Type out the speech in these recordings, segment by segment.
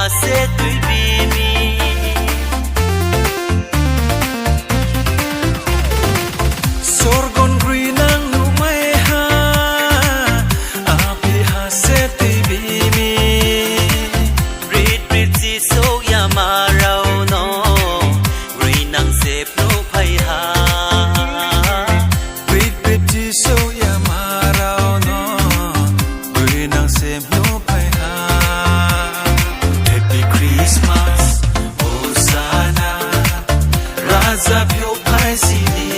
se tui bi mi sorgon grinang nu mai ha api ha se tui bi mi rit rit si so ya ma rau no grinang se no phai ha rit rit ji so ya ma rao no grinang se no phai ha happy Christmas Hosanna Raza pyo phai si ni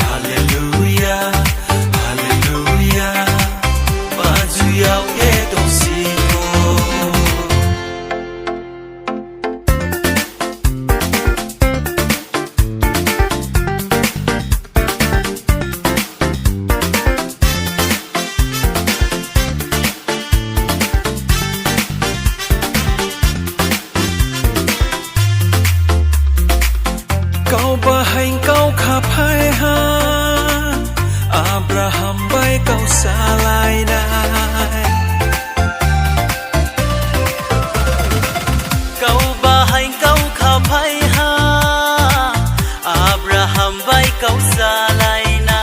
Hallelujah Hallelujah ba ju yao ye dong si ko Kau bahain kau kapai ha Abraham bai kau salai nai kau bahai kau kha phai ha Abraham bai kau sa lai na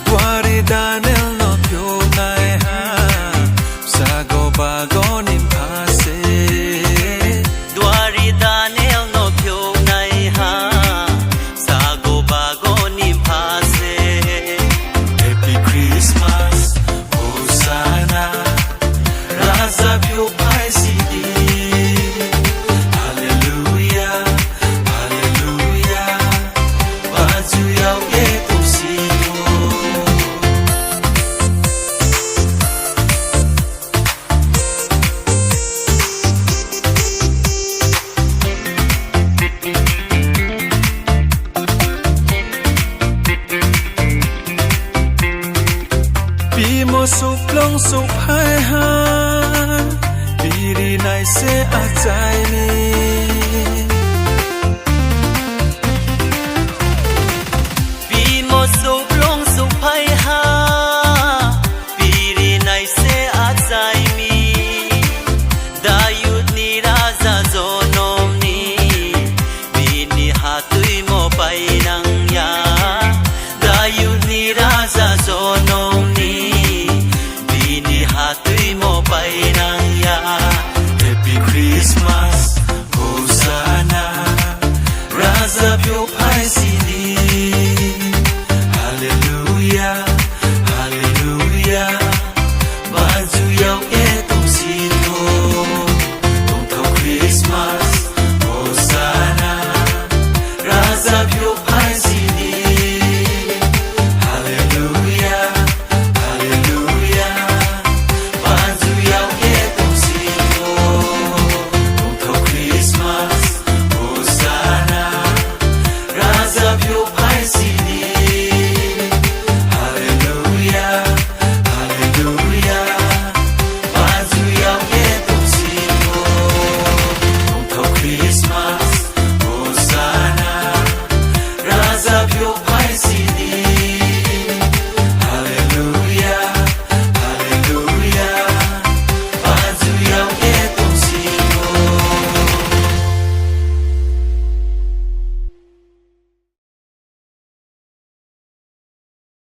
Dwari Daniel no pyo nai ha Sago bago nim phase Dwari Daniel no pyo nai ha sa go ba go ni pha se Happy Christmas Hosanna Raza pyo pai si di Hallelujah Hallelujah ba ju yao ye tu si ko Bi mo suk long suk hai ha Bi ri nai se a chai